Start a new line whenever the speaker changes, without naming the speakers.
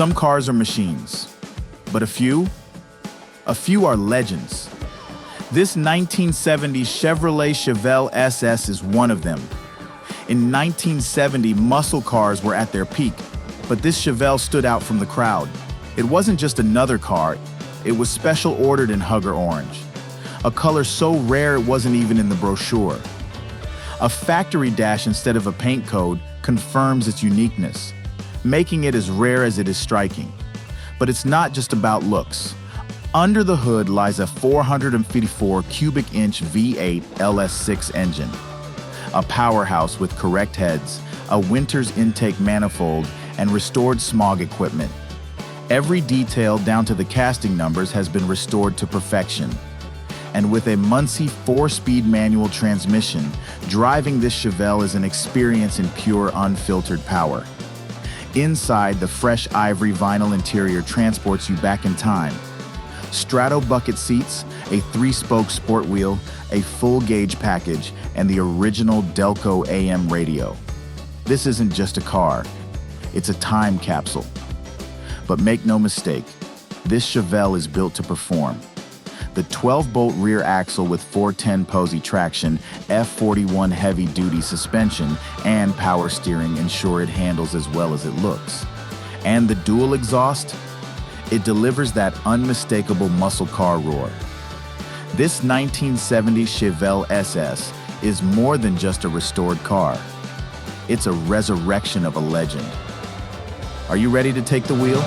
Some cars are machines, but a few are legends. This 1970 Chevrolet Chevelle SS is one of them. In 1970, muscle cars were at their peak, but this Chevelle stood out from the crowd. It wasn't just another car, it was special ordered in Hugger Orange, a color so rare it wasn't even in the brochure. A factory dash instead of a paint code confirms its uniqueness, making it as rare as it is striking. But it's not just about looks. Under the hood lies a 454 cubic inch V8 LS6 engine, a powerhouse with correct heads, a winter's intake manifold, and restored smog equipment. Every detail down to the casting numbers has been restored to perfection. And with a Muncie 4-speed manual transmission, driving this Chevelle is an experience in pure, unfiltered power. Inside, the fresh ivory vinyl interior transports you back in time. Strato bucket seats, a 3-spoke sport wheel, a full-gauge package, and the original Delco AM radio. This isn't just a car, it's a time capsule. But make no mistake, this Chevelle is built to perform. The 12-bolt rear axle with 410 posi-traction, F41 heavy-duty suspension, and power steering ensure it handles as well as it looks. And the dual exhaust? It delivers that unmistakable muscle car roar. This 1970 Chevelle SS is more than just a restored car. It's a resurrection of a legend. Are you ready to take the wheel?